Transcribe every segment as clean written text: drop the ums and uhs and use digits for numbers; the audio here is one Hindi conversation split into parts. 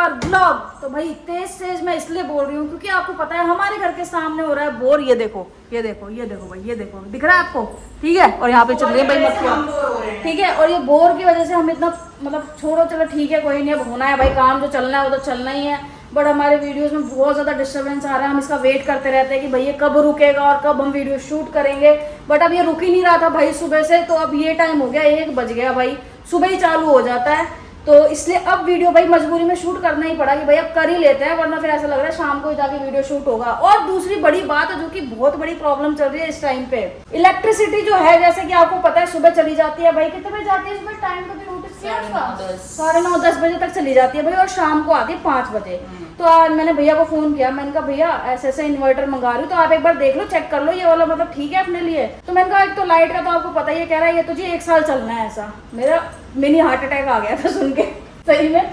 और ब्लॉग। तो भाई तेज तेज मैं इसलिए बोल रही हूँ क्योंकि आपको पता है हमारे घर के सामने हो रहा है बोर। ये देखो ये देखो ये देखो भाई, ये देखो दिख रहा है आपको? ठीक है, और यहाँ पे चल रही है भाई मक्खियाँ। ठीक है, और ये बोर की वजह से हम इतना मतलब छोड़ो, चलो ठीक है कोई नहीं, अब होना है भाई काम, जो चलना है वो तो चलना ही है। बट हमारे वीडियोस में बहुत ज़्यादा डिस्टर्बेंस आ रहा है, हम इसका वेट करते रहते हैं कि भाई ये कब रुकेगा और कब हम वीडियो शूट करेंगे। बट अब ये रुक ही नहीं रहा था भाई सुबह से, तो अब ये टाइम हो गया 1 बज गया भाई, सुबह ही चालू हो जाता है। तो इसलिए अब वीडियो भाई मजबूरी में शूट करना ही पड़ा कि भाई अब कर ही लेते हैं, वरना फिर ऐसा लग रहा है शाम को ही जाके वीडियो शूट होगा। और दूसरी बड़ी बात है जो कि बहुत बड़ी प्रॉब्लम चल रही है इस टाइम पे, इलेक्ट्रिसिटी जो है, जैसे कि आपको पता है सुबह चली जाती है भाई, कितने बजे जाती है सुबह? टाइम का भी नोटिस किया उसका? 9:30 बजे तक चली जाती है भाई, और शाम को आती है 5 बजे। तो आज मैंने भैया को फोन किया, मैंने कहा भैया ऐसे ऐसे इन्वर्टर मंगा रही हूँ, तो आप एक बार देख लो, चेक कर लो ये वाला मतलब ठीक है अपने लिए। तो मैंने कहा एक तो लाइट का तो आपको पता ही है, कह रहा है ये तो जी 1 साल चलना है। ऐसा मेरा मिनी हार्ट अटैक आ गया था सुन के सही में।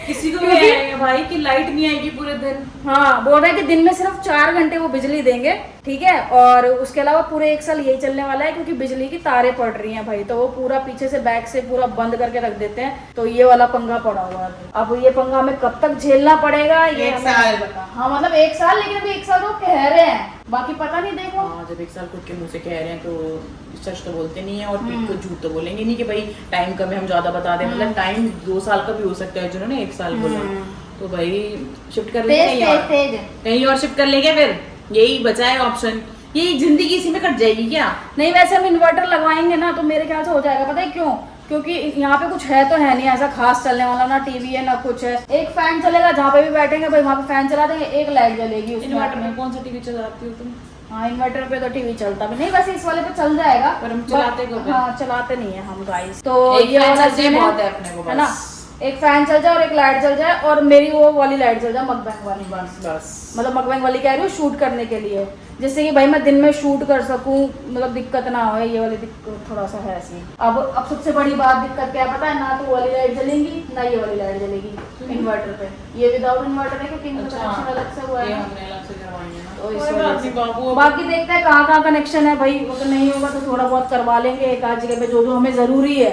किसी को भी आएगा भाई कि लाइट नहीं आएगी पूरे दिन। हाँ, बोल रहा है कि दिन में सिर्फ 4 घंटे वो बिजली देंगे, ठीक है, और उसके अलावा पूरे 1 साल यही चलने वाला है क्योंकि बिजली की तारें पड़ रही हैं भाई, तो वो पूरा पीछे से बैक से पूरा बंद करके रख देते हैं। तो ये वाला पंगा पड़ा हुआ है। अब ये पंगा हमें कब तक झेलना पड़ेगा ये 1 साल। हाँ मतलब 1 साल, लेकिन अभी 1 साल तो कह रहे हैं, बाकी पता नहीं देखो। हाँ, जब 1 साल खुद के मुंह से कह रहे हैं तो सच तो बोलते नहीं है, और पीठ को झूठ तो बोलेंगे नहीं कि भाई टाइम कम है हम ज्यादा बता दें। मतलब टाइम 2 साल का भी हो सकता है, जिन्होंने 1 साल बोला। तो भाई शिफ्ट कर लेंगे कहीं और शिफ्ट कर लेंगे, फिर यही बचा है ऑप्शन। ये जिंदगी इसी में कट जाएगी क्या? नहीं, वैसे हम इन्वर्टर लगवाएंगे ना तो मेरे ख्याल से हो जाएगा। पता है क्यों? क्योंकि यहाँ पे कुछ है तो है नहीं ऐसा खास चलने वाला, ना टीवी है ना कुछ है। एक फैन चलेगा, जहाँ पे भी बैठेंगे भाई वहाँ पे फैन चला देंगे, एक लाइट जलेगी। इन्वर्टर में कौन सा टीवी चलाती हो तुम? हाँ, इन्वर्टर पे तो टीवी चलता भी नहीं, वैसे इस वाले पे चल जाएगा, पर हम चलाते कब हैं? हाँ, चलाते नहीं है हम गाइस। तो ये वाला सीन बहुत है अपने को, है ना, एक फैन चल जाए और एक लाइट चल जाए, और मेरी वो वाली लाइट चल जाए मकबैंग वाली, बस मतलब मकबैंग वाली कह रही हूँ शूट करने के लिए, जिससे कि भाई मैं दिन में शूट कर सकूं, मतलब दिक्कत ना हो। ये वाली दिक्कत थोड़ा सा है ऐसी। अब सबसे बड़ी बात दिक्कत क्या है पता है? ना तो वो वाली लाइट जलेगी ना ये वाली लाइट जलेगी इन्वर्टर पे। ये विदाउट इन्वर्टर है क्योंकि इनका कनेक्शन अलग से हुआ है, हमने अलग से करवाएंगे ना, तो इस वजह से। बाकी देखते हैं कहाँ कहाँ कनेक्शन है भाई, अगर नहीं होगा तो थोड़ा बहुत करवा लेंगे एक आध जगह पे, जो जो हमें जरूरी है,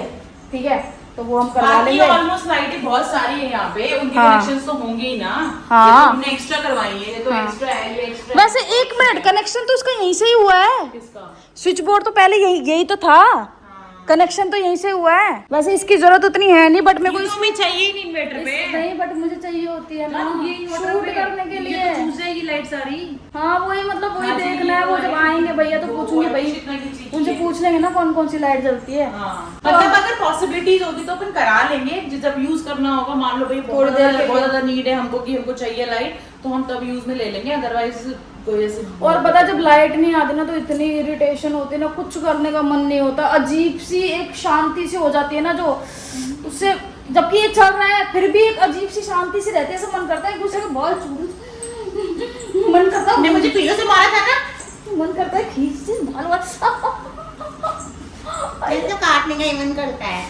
ठीक है, तो वो हम करवा लेंगे। ऑलमोस्ट लाइटें बहुत सारी है यहाँ पे, उनके हाँ। कनेक्शंस तो होंगे ही ना। हाँ। तो हमने एक्स्ट्रा करवाई है, ये तो हाँ। एक्स्ट्रा है, ये एक्स्ट्रा। वैसे 1 मिनट, कनेक्शन तो इसका यहीं से ही हुआ है। किसका? स्विच बोर्ड तो पहले यही तो था, कनेक्शन तो यहीं से हुआ है। वैसे इसकी जरूरत उतनी है नहीं, बट मेरे को इसमें चाहिए ही नहीं इन्वर्टर पे। नहीं, बट मुझे चाहिए होती है ना ये शूट करने के लिए। ये तो चूज जाएगी लाइट सारी। हाँ वही, मतलब वही देखना है। वो जब आएंगे भैया तो पूछूंगी भाई, उनसे पूछ लेंगे ना कौन कौन सी लाइट जलती है। मतलब अगर पॉसिबिलिटीज होगी तो अपन करा लेंगे, जब यूज करना होगा, मान लो भाई थोड़ी देर के बहुत ज्यादा नीड है हमको कि हमको चाहिए लाइट, तो हम तब यूज में ले लेंगे, अदरवाइज कोई ऐसे। और पता जब लाइट नहीं आती ना तो इतनी इरिटेशन होती है ना, कुछ करने का मन नहीं होता, अजीब सी एक शांति सी हो जाती है ना, जो उससे जबकि ये चल रहा है फिर भी एक अजीब सी शांति सी रहती है। ऐसा मन करता है एक दूसरे को बॉल मन करता है, मुझे पीलो से मारा था ना, मन करता है खींच से भालो तो काटने का मन करता है।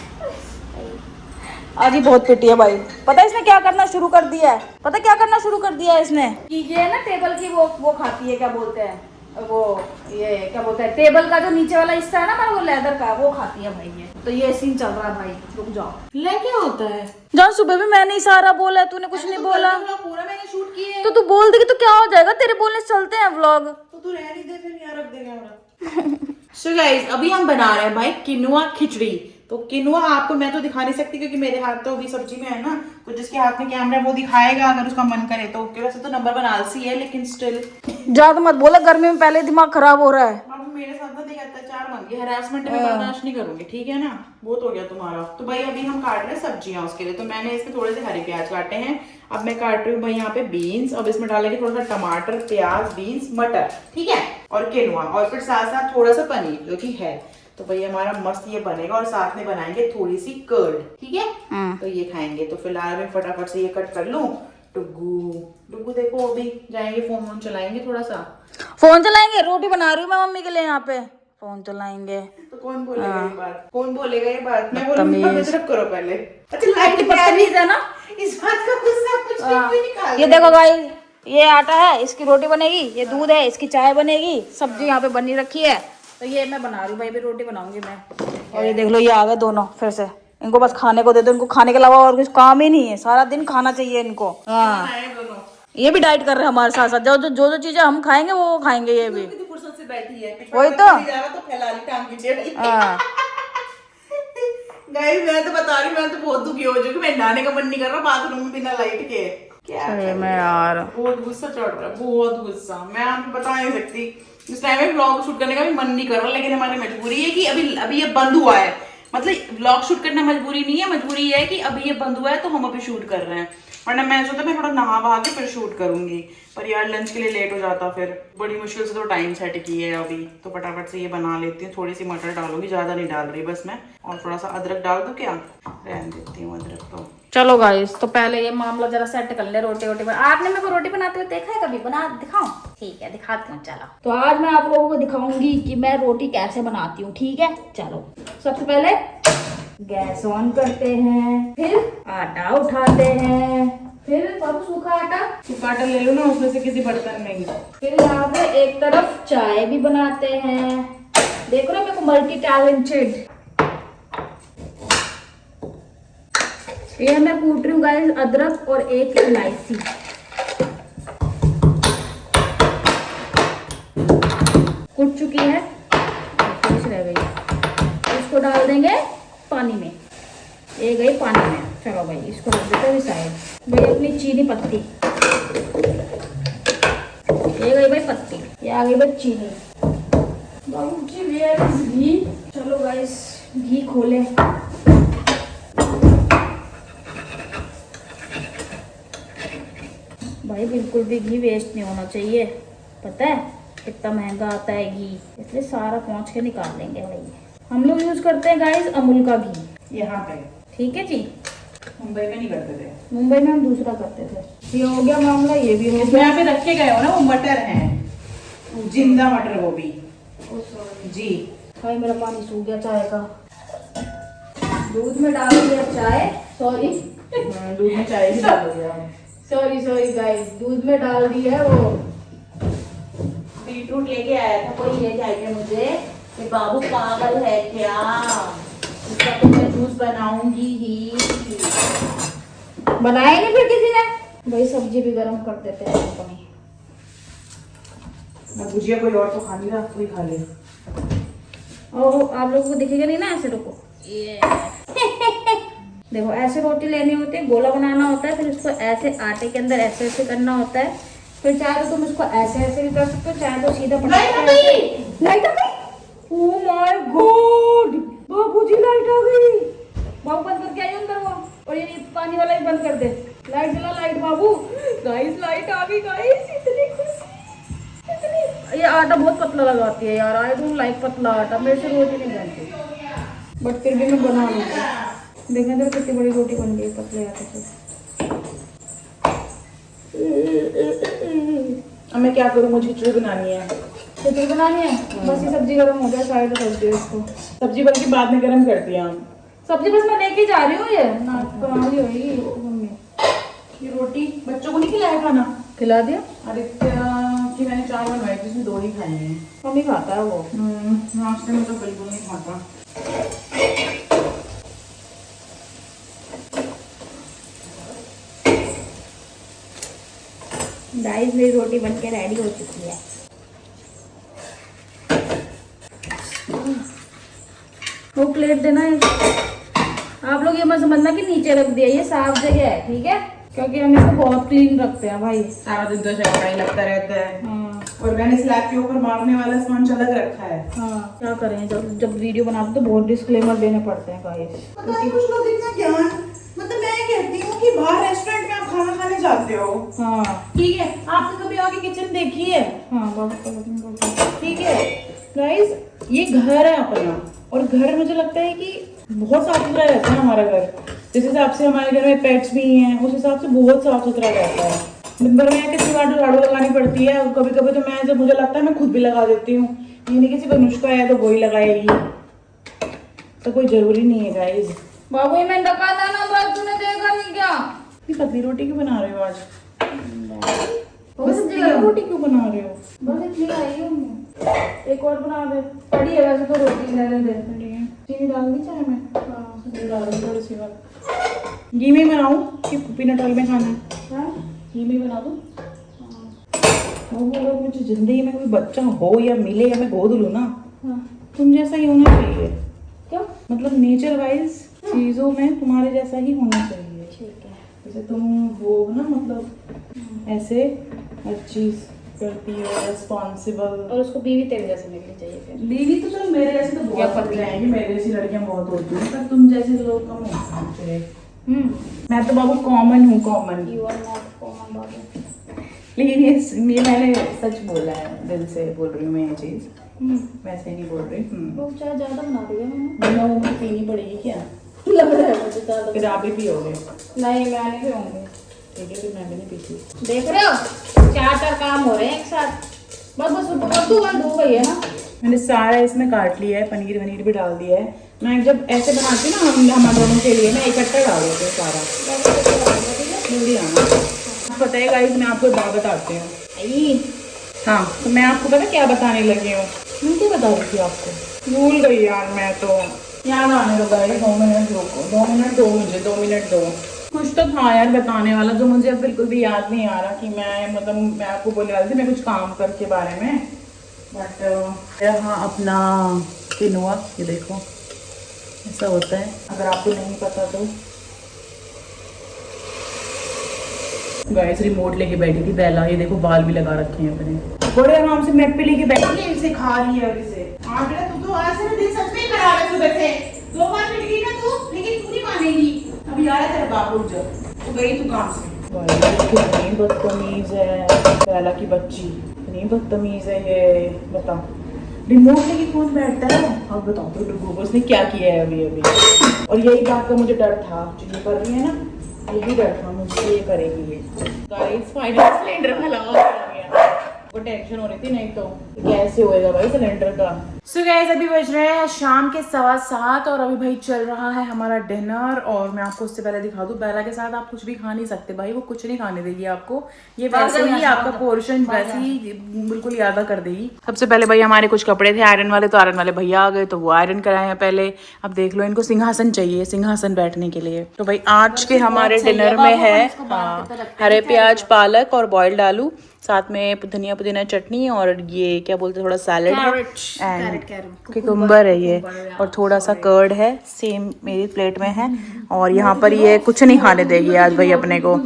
आज ही बहुत पिटी है भाई। पता है इसने क्या करना शुरू कर दिया है? पता क्या करना शुरू कर दिया है इसने? कि ये ना टेबल की वो खाती है, क्या बोलते हैं वो, ये क्या बोलते हैं, टेबल का जो नीचे वाला हिस्सा है ना, वो लेदर का, वो खाती है भाई ये। तो ये सीन चल रहा है भाई, रुक जाओ। ले क्या होता है? जान सुबह भी मैंने ही सारा बोला, तूने कुछ नहीं बोला। पूरा मैंने शूट किया तो तू बोल देगी तो क्या हो जाएगा? तेरे बोलने से चलते हैं व्लॉग। तो तू रहने दे, फिर यहाँ रख दे कैमरा। सो गाइस, अभी हम बना रहे हैं भाई किनुआ खिचड़ी। तो किनुआ आपको मैं तो दिखा नहीं सकती क्योंकि मेरे हाथ तो अभी सब्जी में है ना, तो जिसके हाथ में कैमरा है वो दिखाएगा अगर उसका मन करे तो। वैसे तो नंबर 1 आलसी है, लेकिन स्टिल ज्यादा मत बोला, गर्मी में पहले दिमाग खराब हो रहा है। अब मेरे साथ ना देख अत्याचार बन गया, हैरेसमेंट में बर्दाश्त नहीं करूंगी, ठीक है ना, बहुत हो गया तुम्हारा। तो भाई अभी हम काट रहे हैं सब्जियां उसके लिए, तो मैंने इसमें थोड़े से हरे प्याज काटे हैं। अब मैं काट रही हूँ भाई यहाँ पे बीन्स, अब इसमें डालेंगे थोड़ा सा टमाटर, प्याज, बीन्स, मटर, ठीक है, और किनुआ, और फिर साथ साथ थोड़ा सा पनीर जो कि है। तो भाई हमारा मस्त ये बनेगा, और साथ में बनाएंगे थोड़ी सी कर्ड, ठीक है, तो ये खाएंगे। तो फिलहाल मैं फटाफट से ये कट कर लूं। डुगू देखो अभी जाएंगे फोन चलाएंगे, थोड़ा सा फोन चलाएंगे, रोटी बना रही हूँ मैं मम्मी के लिए, यहाँ पे फोन चलाएंगे। तो कौन बोलेगा ये बात? कौन बोलेगा ये बात? मैं बोलूंगी तरफ करो पहले। अच्छा लाइट बदतमीज है ना, इस बात का गुस्सा कुछ नहीं निकाल। ये देखो गाइस, ये आटा है, इसकी रोटी बनेगी, ये दूध है, इसकी चाय बनेगी, सब्जी यहाँ पे बनी रखी है। तो ये मैं बना रही हूँ भाई, अभी रोटी बनाऊंगी मैं। और ये देख लो ये आ गए दोनों फिर से। इनको बस खाने को दे दो, इनको खाने के अलावा और कुछ काम ही नहीं है, सारा दिन खाना चाहिए इनको। हाँ ये भी डाइट कर रहे हैं हमारे साथ साथ, जो चीजें हम खाएंगे वो खाएंगे ये भी। फुर्सत से बैठी है, वही तो। फैला ली टांग पीछे। हाँ गाइस मैं तो बता रही हूँ, मैं तो बहुत दुखी हो चुकी, मैं नहाने का मन नहीं कर रहा बाथरूम में बिना लाइट के। क्या सही में यार, बहुत गुस्सा चढ़ रहा है, बहुत गुस्सा, मैं आपको बता नहीं सकती। इस टाइम में व्लॉग शूट करने का भी मन नहीं कर रहा, लेकिन हमारी मजबूरी है कि अभी ये बंद हुआ है। मतलब व्लॉग शूट करना मजबूरी नहीं है, मजबूरी ये है कि अभी ये बंद हुआ है तो हम अभी शूट कर रहे हैं, वरना मैं सोचा मैं थोड़ा नहा वहा के फिर शूट करूंगी, पर यार लंच के लिए लेट हो जाता, फिर बड़ी मुश्किल से तो टाइम सेट की है अभी, तो फटाफट से ये बना लेती हूँ। थोड़ी सी मटर डालूंगी, ज्यादा नहीं डाल रही बस मैं, और थोड़ा सा अदरक डाल दूं क्या, रहने देती हूँ अदरक तो। चलो गाइस तो पहले ये मामला जरा सेट कर ले। रोटी बना, आपने मेरे को रोटी बनाते हुए देखा है कभी? बना दिखाऊं? ठीक है दिखाती हूँ। चलो तो आज मैं आप लोगों को दिखाऊंगी कि मैं रोटी कैसे बनाती हूँ, ठीक है। चलो सबसे पहले गैस ऑन करते हैं, फिर आटा उठाते हैं, फिर सूखा आटा ले लो ना उसमें से किसी बर्तन में, फिर यहाँ पे एक तरफ चाय भी बनाते हैं। देखो ना मेरे को मल्टी टैलेंटेड। ये मैं कूट रही हूँ गाइस अदरक और एक इलायची। कूट चुकी है, रह गई, इसको डाल देंगे पानी में। ये गई पानी में। चलो भाई इसको रख देते हैं साइड। भाई अपनी चीनी पत्ती, ये गई भाई पत्ती, ये आ गई भाई चीनी। बाबूजी वेयर इज घी। चलो गाइस घी खोले। भाई बिल्कुल भी घी वेस्ट नहीं होना चाहिए, पता है कितना महंगा आता है घी, इसलिए सारा पहुँच के निकाल लेंगे भाई। हम लोग यूज करते हैं गाइस अमूल का घी यहाँ पे, ठीक है जी। मुंबई में नहीं करते थे, मुंबई में हम दूसरा करते थे। ये हो गया मामला, ये भी हो गया। यहाँ पे रखे गए हो ना वो मटर हैं, जिंदा मटर वो भी जी। भाई मेरा पानी सूख गया चाय का, दूध में डाल दिया चाय, सॉरी दूध में चाय भी डाल दिया, सॉरी गाइस, दूध में डाल दी है वो। बीटरूट लेके आया था कोई, ये जाके मुझे कि बाबू पागल है क्या, इसका तो मैं जूस बनाऊंगी ही। बनाएंगे फिर किसी ने। भाई सब्जी भी गरम कर देते हैं कहीं। भुजिया कोई और तो खा नहीं रहा, कोई खा ले। ओह आप लोगों को दिखेगा नहीं ना, ऐसे रुको ये देखो ऐसे रोटी लेनी होती है, गोला बनाना होता है, फिर उसको ऐसे आटे के अंदर ऐसे ऐसे करना होता है, फिर चाहे तो तुम इसको ऐसे ऐसे भी कर सकते हो, चाहे तो सीधा लाइट आ गई। ओह माय गॉड बाबूजी लाइट आ गई। बाबू बंद करके आई अंदर वो, और ये पानी वाला भी बंद कर दे। लाइट जला, लाइट बाबू। गाइस लाइट आ गई गाइस, इतनी खुशी इतनी। ये आटा बहुत पतला लगाती है यार, आई डोंट लाइक पतला आटा, मेरे से रोटी नहीं बनती, बट फिर भी मैं बना लूँगी। देखने तो कितनी बड़ी रोटी बन गई पतले आटे से। अब मैं क्या करूँ, मुझे खिचड़ी बनानी है। खिचड़ी बनानी है, बस ये सब्जी गर्म हो जाए, साइड में रख दियो इसको। सब्जी बल्कि बाद में गर्म करती हैं हम। सब्जी बस मैं लेके जा रही हूँ, ये ना बनानी होगी मम्मी। ये रोटी बच्चों को नहीं खिलाया खाना? खिला दिया आदित्य की मैंने 4 बनवाई, जिसमें 2 ही खाई हैं। मम्मी खाता है वो। नाश्ते में तो बिल्कुल नहीं खाता। गाइस मेरी रोटी बनके रेडी हो चुकी है। वो प्लेट देना है। आप लोग ये मत समझना कि नीचे रख दिया, ये साफ जगह है ठीक है, क्योंकि हम इसको बहुत क्लीन रखते हैं भाई। सारा दिन तो चक्कर ही लगता रहता है। हाँ। और मैंने स्लैब के ऊपर मारने वाला स्पंज अलग रखा है। हाँ क्या करें, जब वीडियो बनाते तो बहुत डिस्क्लेमर देने पड़ते हैं गाइस। पता है कुछ लोग इतना ज्ञान, मतलब मैं कहती हूँ कि बाहर रेस्टोरेंट में आप खाना खाने जाते हो, हाँ ठीक है, आपने कभी आके किचन देखी है? हाँ बहुत ठीक है गाइस, ये घर है अपना, और घर मुझे लगता है कि बहुत साफ सुथरा रहता है हमारा घर। जिस हिसाब से हमारे घर में पेट्स भी हैं, उस हिसाब से बहुत साफ सुथरा रहता है। दिन भर में कितनी बार झाड़ू लगानी पड़ती है, और कभी कभी तो मैं जब मुझे लगता है मैं खुद भी लगा देती हूँ, ये नहीं किसी को नुस्खा है तो वही लगाएगी, तो कोई जरूरी नहीं है गाइस। बाबू ये मैंने रखा था ना, बस तूने देखा नहीं क्या? ये पतली रोटी क्यों बना रहे हो आज? बस रोटी क्यों बना रहे हो? बस इतनी आई हूँ, एक और बना दे। पड़ी है वैसे तो रोटी, रहने दे। चीनी डाल दी चाय में? हाँ थोड़ी सी बात घी में बनाऊँ कि पीनट ऑयल में खाना है? घी में बना दूँ? अगर मुझे जिंदगी में कोई बच्चा हो या मिले या मैं गोद लूँ ना, तुम जैसा ही होना चाहिए। क्यों? मतलब नेचर वाइज चीज़ों में तुम्हारे जैसा ही होना चाहिए। ठीक है। जैसे तुम हो ना, मतलब ऐसे हर चीज़ करती हो, रिस्पॉन्सिबल। और उसको बीवी तेरे जैसे मिलनी चाहिए फिर। बीवी तो चल मेरे जैसे तो बहुत पतली जाएंगी, मेरे जैसी लड़कियां बहुत होती हैं, पर तुम जैसे लोग कम होते हैं। मैं तो बाबू कॉमन हूँ, common. You are not common babu. लेकिन ये मैंने सच बोला है, दिल से बोल रही हूँ मैं ये चीज़, वैसे नहीं बोल रही। वो चाय ज़्यादा बना दी है मैंने। ना वो मुझे पीनी पड़ेगी क्या? लग रहा है मुझे ज़्यादा। फिर आप भी पियोगे? नहीं, मैं नहीं पीऊँगी। ठीक है, फिर मैं भी नहीं पीती। देख रहे हो, 4 काम हो रहे हैं एक साथ। बस तू डूब गई है ना। मैंने सारा इसमें काट लिया है, पनीर वनीर भी डाल दिया है। मैं जब ऐसे बनाती हूँ ना हम दोनों के लिए, मैं इकट्ठा डाल देती हूँ सारा। जल्दी आना। पता है गाइस, मैं आपको एक बात बताती हूँ। हाँ, तो मैं आपको पता क्या बताने लगी हूँ? मैं क्या बता रही थी आपको? भूल गई यार मैं तो। याद आने दो गाइस, 2 मिनट रुको, 2 मिनट दो मुझे, 2 मिनट दो। कुछ तो था यार बताने वाला, जो मुझे अब बिल्कुल भी याद नहीं आ रहा कि मैं आपको बोलने वाली थी मैं कुछ काम करके बारे में। बट यहाँ अपना किनोआ, ये देखो ऐसा होता है, अगर आपको नहीं पता तो। गाइस रिमोट लेके बैठी थी बेला, ये देखो बाल भी लगा रखे हैं अपने, बड़े आराम से नेट पे लेके बैठी है, इसे खा रही है। अब इसे हाँ बेटा, तू तो आज से ना दिन सच में खराब है सुबह से। 2 बार मिट गई ना तू, लेकिन तू नहीं मानेगी। अभी आ रहा है तेरा बाप, रुक जा। तू गई तू काम से। कितनी बदतमीज है बेला की बच्ची, इतनी बदतमीज है ये। बता, रिमोट लेके कौन बैठता है? अब बताओ तो डुगू उसने क्या किया है अभी अभी। और यही बात का मुझे डर था, जो ये कर रही है ना, यही डर था मुझे, ये करेगी ये। गाइस फाइनल सिलेंडर का लगा गया, वो टेंशन हो रही थी, नहीं तो कैसे होएगा भाई सिलेंडर का। सो गाइस अभी बज रहे हैं शाम के 7:15 और अभी भाई चल रहा है हमारा डिनर। और मैं आपको उससे पहले दिखा दूं, बेला के साथ आप कुछ भी खा नहीं सकते भाई, वो कुछ नहीं खाने देगी आपको। ये वैसे ही आपका पोर्शन वैसे ही बिल्कुल यादा कर देगी। सबसे पहले भाई हमारे कुछ कपड़े थे आयरन वाले, तो आयरन वाले भैया आ गए तो वो आयरन कराए हैं पहले। अब देख लो, इनको सिंहासन चाहिए, सिंहासन बैठने के लिए। तो भाई आज के हमारे डिनर में है हरे प्याज, पालक और बॉइल्ड आलू, साथ में धनिया पुदीना चटनी और ये क्या बोलते हैं, थोड़ा सैलेड है, कुकुम्बर है ये, और थोड़ा सा कर्ड है, सेम मेरी प्लेट में है। और यहाँ पर ये कुछ नहीं खाने देगी आज भाई अपने को।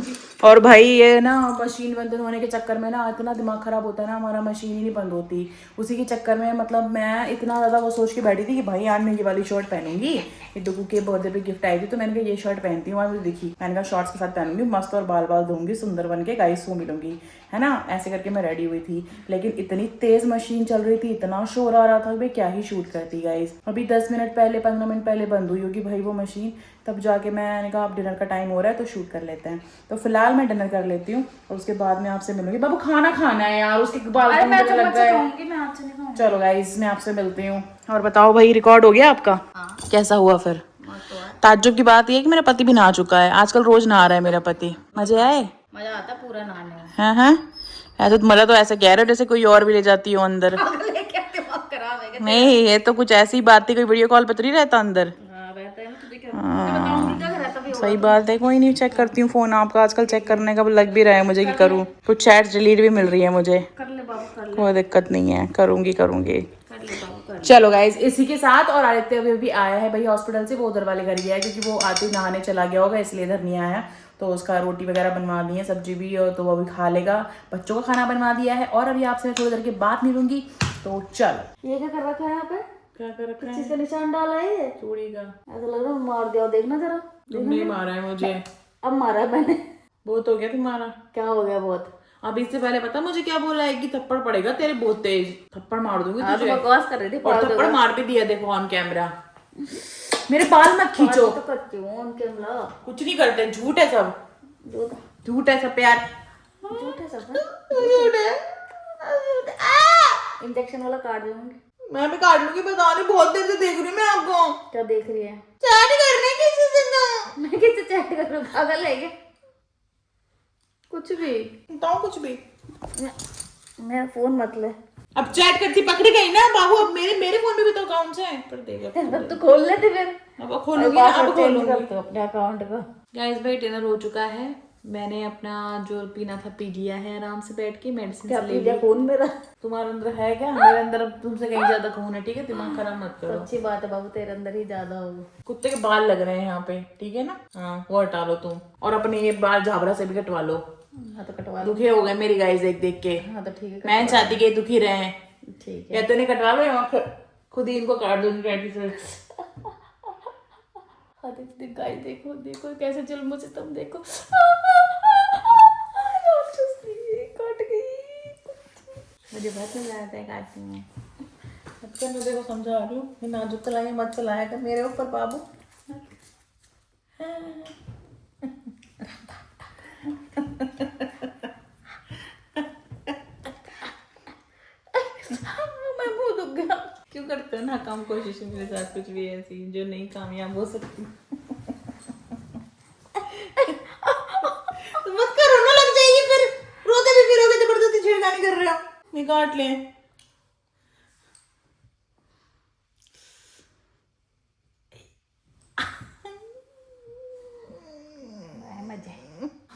और भाई ये ना मशीन बंद होने के चक्कर में ना इतना दिमाग खराब होता है ना हमारा, मशीन ही नहीं बंद होती। उसी के चक्कर में मतलब मैं इतना ज़्यादा वो सोच के बैठी थी कि भाई यार मैं ये वाली शर्ट पहनूंगी, ये डुगू के बर्थडे पे गिफ्ट आई थी, तो मैंने कहा ये शर्ट पहनती हूँ। और मुझे दिखी, मैंने कहा शॉर्ट्स के साथ पहनूंगी मस्त, और बाल बाल दूंगी सुंदर बन के, गाइस को मिलूंगी, है ना, ऐसे करके मैं रेडी हुई थी। लेकिन इतनी तेज मशीन चल रही थी, इतना शोर आ रहा था, भाई क्या ही शूट करती गाइस। अभी 10 मिनट पहले 15 मिनट पहले बंद हुई होगी भाई वो मशीन, तब जाके मैंने कहा अब डिनर का टाइम हो रहा है तो शूट कर लेते हैं। तो फिलहाल मैं डिनर कर लेती हूँ और उसके बाद मैं आपसे मिलूंगी। बाबू खाना खाना है यार, उसके बाल लग गए। चलो गाइस मैं आपसे मिलती हूँ। और बताओ भाई रिकॉर्ड हो गया आपका? कैसा हुआ फिर? ताज्जुब की बात ये है कि मेरा पति भी नहा चुका है, आजकल रोज नहा रहा है मेरा पति। मजे आए? मजा आता पूरा नहाने में। हाँ, ऐसे मतलब तो ऐसे कह रहे हो जैसे कोई और भी ले जाती हो अंदर। नहीं, ये तो कुछ ऐसी बात थी, कोई वीडियो कॉल पे तो नहीं रहता अंदर। सही बात है, कोई नहीं, चेक करती हूँ फोन आपका, आजकल चेक करने का लग भी रहा है मुझे कि करूँ। कुछ चैट डिलीट भी मिल रही है मुझे, कोई दिक्कत नहीं है, करूंगी। चलो गाइज इसी के साथ, और आदित्य अभी आया है भाई हॉस्पिटल से, वो उधर वाले घर गया है क्योंकि वो आते नहाने चला गया होगा, इसलिए इधर नहीं आया। तो उसका रोटी वगैरह बनवा दी है, सब्जी भी, और तो वो भी खा लेगा। बच्चों का खाना बनवा दिया है। और अभी आपसे थोड़ी देर के बाद मिलूंगी, तो चलो। ये क्या कर रखा है यहाँ पे? क्या कर रखा है? किसका निशान डाला है ये? चूड़ी का। ऐसा लग रहा है मार दिया, देखना जरा। तुमने मारा है मुझे। अब मारा है मैंने। बहुत हो गया तुम्हारा। क्या हो गया बहुत? अब इससे पहले पता मुझे क्या बोला है कि थप्पड़ पड़ेगा तेरे, बहुत तेज थप्पड़ मार दूंगी तुझे। बकवास कर रही थी, और थप्पड़ मार भी दिया देखो ऑन कैमरा। मेरे बाल मत खींचो। तो करती हूं ऑन कैमरा। कुछ नहीं करते, झूठ है सब, झूठ है सब प्यार, झूठ है सब, झूठ है। इंजेक्शन वाला काट दूंगी मैं भी, काट लूंगी, बता रही बहुत देर से देख रही हूँ मैं आपको। क्या देख रही है? चैट कर रही है किसी से तो। मैं किससे चैट कर रही हूँ, पागल है क्या? कुछ भी बताओ, कुछ भी। मेरा फोन मत ले। अब चैट करती पकड़ी गई ना बाबू, अब मेरे फोन में भी तो अकाउंट्स हैं, पर देगा अब तो खोल लेते फिर। अब खोलूंगी ना, अब खोलूंगी अपने अकाउंट का। गाइस भाई डिनर हो चुका है, मैंने अपना जो पीना था पी लिया है आराम से बैठ के, मेडिसिन क्या ले पी लिया? ली। खून मेरा तुम्हारे अंदर है क्या? मेरे अंदर अब तुमसे कहीं ज्यादा खून है, ठीक है, दिमाग खराब मत करो। अच्छी बात है बाबू, तेरे अंदर ही ज्यादा होगा। कुत्ते के बाल लग रहे हैं यहाँ पे, ठीक है ना, हाँ वो हटा लो तुम, और अपने ये बाल झाबरा से भी कटवा लो। हाँ तो कटवा लो। दुखी हो गए मेरी गाइस देख देख के। हाँ तो ठीक है, मैं चाहती कि दुखी रहे, ठीक है। या तो नहीं कटवा लो या खुद ही इनको काट दूंगी कैंची से। हाँ गाइस देखो देखो कैसे जुल्म से तुम देखो। कट गई। मुझे बहुत मजा आता है काटने में। अच्छा मैं देखो समझा रही हूँ, ये नाजुक कलाई मत चलाया कर मेरे ऊपर बाबू। मैं मुंह दुख गया। क्यों करते हो ना काम कोशिश मेरे साथ कुछ भी ऐसी जो नहीं कामयाब हो सकती। तो मत करो ना, लग जाएगी फिर, रोते भी फिरोगे, जबरदस्ती छेड़खानी कर रहे हो। नहीं काट ले।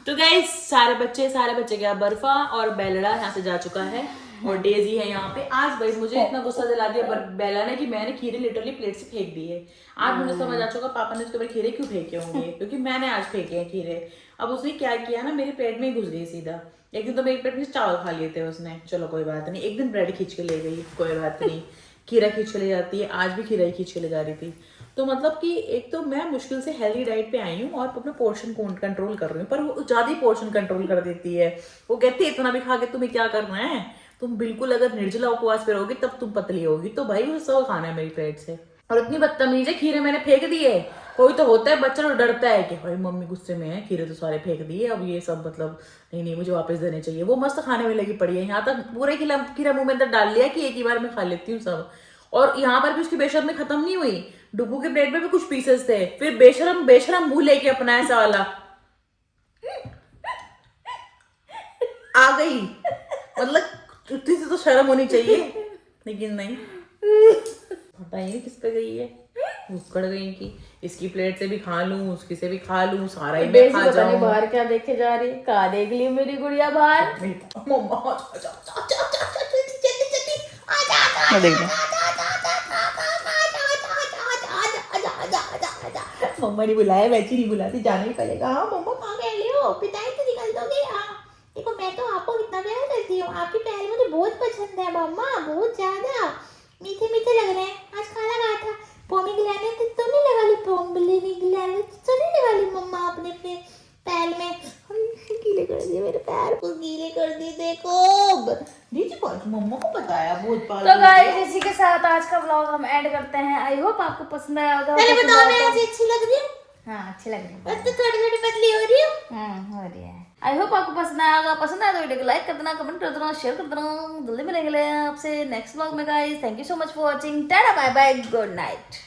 तो गाइस सारे बच्चे क्या, बर्फा और बेलड़ा यहाँ से जा चुका है और डेजी है यहाँ पे। आज भाई मुझे इतना गुस्सा दिला दिया बेला ने कि मैंने खीरे लिटरली प्लेट से फेंक दिए। आज मुझे समझ आ चुका पापा ने उसके ऊपर खीरे क्यों फेंके होंगे, क्योंकि मैंने आज फेंके हैं खीरे। अब उसने क्या किया ना, मेरे पेट में ही घुस गई सीधा। एक दिन तो मेरे पेट में चावल खा लिए थे उसने, चलो कोई बात नहीं। एक दिन ब्रेड खींच के ले गई, कोई बात नहीं। खीरा खींच के ले जाती है, आज भी खीरा ही खींच के ले जा रही थी। तो मतलब कि एक तो मैं मुश्किल से हेल्दी डाइट पे आई हूँ और अपना पोर्शन कंट्रोल कर रही हूँ, पर वो ज्यादा ही पोर्शन कंट्रोल कर देती है। वो कहती है इतना भी खा के तुम्हें क्या करना है, तुम बिल्कुल अगर निर्जला उपवास पे रहोगी तब तुम पतली होगी। तो भाई वो सब खाना है मेरी प्लेट से। और इतनी बदतमीज है, खीरे मैंने फेंक दिए। कोई तो होता है बच्चा तो डरता है कि भाई मम्मी गुस्से में है, खीरे तो सारे फेंक दिए, अब ये सब मतलब नहीं मुझे वापस देने चाहिए। वो मस्त खाने में लगी पड़ी है, यहाँ तक पूरे खीरा मुंह में अंदर डाल लिया कि एक ही बार में खा लेती हूँ सब। और यहाँ पर भी उसकी बेशर्मी खत्म नहीं हुई, डुगू के प्लेट में भी कुछ पीसेस थे, फिर बेशरम मुंह लेके अपना ऐसा वाला आ गई। मतलब उतनी से तो शर्म होनी चाहिए, लेकिन नहीं, पता ही नहीं किस पे गई है, उकड़ गई कि इसकी प्लेट से भी खा लूं, उसकी से भी खा लूं, सारा ही मैं खा जाऊं। बाहर क्या देखे जा रही, कहा देख ली मेरी गुड़िया बाहर। मम्मा ने बुलाया, वैसे नहीं बुलाती, जाना ही पड़ेगा। हाँ मम्मा कहाँ गए हो, पिताई तो निकल दोगे। हाँ देखो मैं तो आपको कितना प्यार करती हूँ, आपके प्यार मुझे बहुत पसंद है मम्मा, बहुत ज्यादा मीठे मीठे लग रहे हैं। आज खाना खाया था, पोमीग्रेनेट तो नहीं लगा ली, पोमीग्रेनेट तो नहीं लगा ली मम्मा अपने पैर में, गीले कर दिए मेरे पैर को, गीले कर दिए देखो। दीदी मम्मा को बताया बहुत बार। तो गाइस इसी के साथ आज का व्लॉग हम एंड करते हैं। आई होप आपको पसंद आया होगा। पहले बताओ मैं आज अच्छी लग रही हूँ? हाँ अच्छी लग रही है, बस तो थोड़ी पतली हो रही हूँ। हो रही है। आई होप आपको पसंद आया होगा। पसंद आया तो वीडियो को लाइक कर देना, कमेंट कर देना, शेयर कर देना। जल्दी मिलेंगे आपसे नेक्स्ट व्लॉग में guys. Thank you so much for watching. Tata bye bye, good night.